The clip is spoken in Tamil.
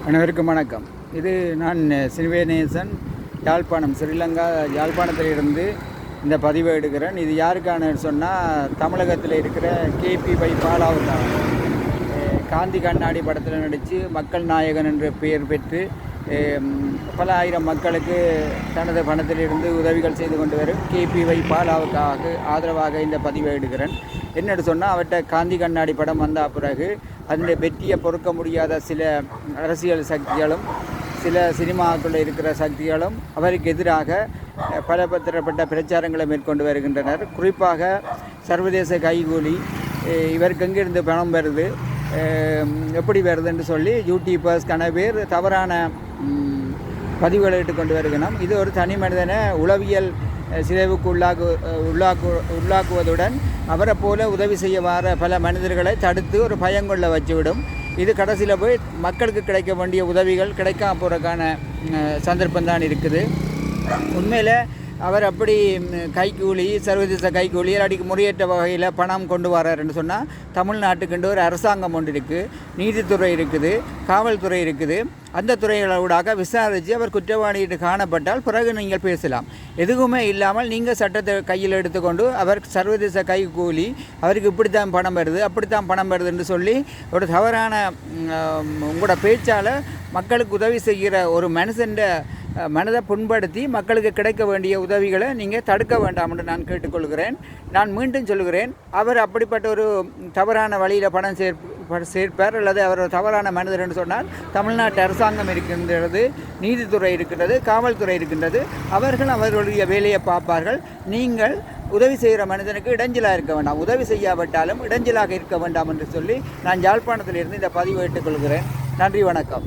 அனைவருக்கும் வணக்கம். இது நான் சிறுவேநேசன், யாழ்ப்பாணம், ஸ்ரீலங்கா யாழ்ப்பாணத்திலிருந்து இந்த பதிவை எடுக்கிறேன். இது யாருக்கான சொன்னால், தமிழகத்தில் இருக்கிற KPY பாலாவுக்கான. காந்தி கண்ணாடி படத்தில் நடித்து மக்கள் நாயகன் என்ற பெயர் பெற்று பல ஆயிரம் மக்களுக்கு தனது பணத்திலிருந்து உதவிகள் செய்து கொண்டு வரும் KPY பாலாவுக்காக ஆதரவாக இந்த பதிவை எடுக்கிறேன். என்னென்னு சொன்னால், அவர்கிட்ட காந்தி கண்ணாடி படம் வந்த பிறகு அதனுடைய வெற்றியை பொறுக்க முடியாத சில அரசியல் சக்திகளும் சில சினிமாக்களில் இருக்கிற சக்திகளும் அவருக்கு எதிராக பல தரப்பட்ட பிரச்சாரங்களை மேற்கொண்டு வருகின்றனர். குறிப்பாக சர்வதேச கைகூலி, இவருக்கு எங்கிருந்து பணம் வருது, எப்படி வருதுன்னு சொல்லி யூடியூபர்ஸ் பேர் தவறான பதிவுகளை இட்டுக்கொண்டு வருகிறோம். இது ஒரு தனி மனிதனை உளவியல் சிதைவுக்கு உள்ளாக்குவதுடன் அவரை போல உதவி செய்ய வர பல மனிதர்களை தடுத்து ஒரு பயங்கொள்ள வச்சுவிடும். இது கடைசியில் போய் மக்களுக்கு கிடைக்க வேண்டிய உதவிகள் கிடைக்காம போகிறதுக்கான சந்தர்ப்பம்தான் இருக்குது. உண்மையில் அவர் அப்படி கைக்கூலி, சர்வதேச கைக்கூலி அடிக்கு முறையற்ற வகையில் பணம் கொண்டு வராருன்னு சொன்னால், தமிழ்நாட்டுக்குண்டு ஒரு அரசாங்கம் ஒன்று இருக்குது, நீதித்துறை இருக்குது, காவல்துறை இருக்குது. அந்த துறைகளூடாக விசாரித்து அவர் குற்றவாளியிட்டு காணப்பட்டால் பிறகு நீங்கள் பேசலாம். எதுவுமே இல்லாமல் நீங்கள் சட்டத்தை கையில் எடுத்துக்கொண்டு அவர் சர்வதேச கைக்கூலி, அவருக்கு இப்படித்தான் பணம் வருது, அப்படித்தான் பணம் வருதுன்னு சொல்லி ஒரு தவறான உங்களோட பேச்சால் மக்களுக்கு உதவி செய்கிற ஒரு மனுஷன்ற மனதை புண்படுத்தி மக்களுக்கு கிடைக்க வேண்டிய உதவிகளை நீங்கள் தடுக்க வேண்டாம் என்று நான் கேட்டுக்கொள்கிறேன். நான் மீண்டும் சொல்கிறேன், அவர் அப்படிப்பட்ட ஒரு தவறான வழியில் பணம் சேர்ப்பார் அல்லது அவர் ஒரு தவறான மனிதர் என்று சொன்னால், தமிழ்நாட்டு அரசாங்கம் இருக்கின்றது, நீதித்துறை இருக்கின்றது, காவல்துறை இருக்கின்றது. அவர்கள் அவர்களுடைய வேலையை பார்ப்பார்கள். நீங்கள் உதவி செய்கிற மனிதனுக்கு இடைஞ்சலாக இருக்க வேண்டாம், உதவி செய்யாவிட்டாலும் இடைஞ்சலாக இருக்க வேண்டாம் என்று சொல்லி நான் யாழ்ப்பாணத்திலிருந்து இந்த பதிவு ஏற்றுக்கொள்கிறேன். நன்றி, வணக்கம்.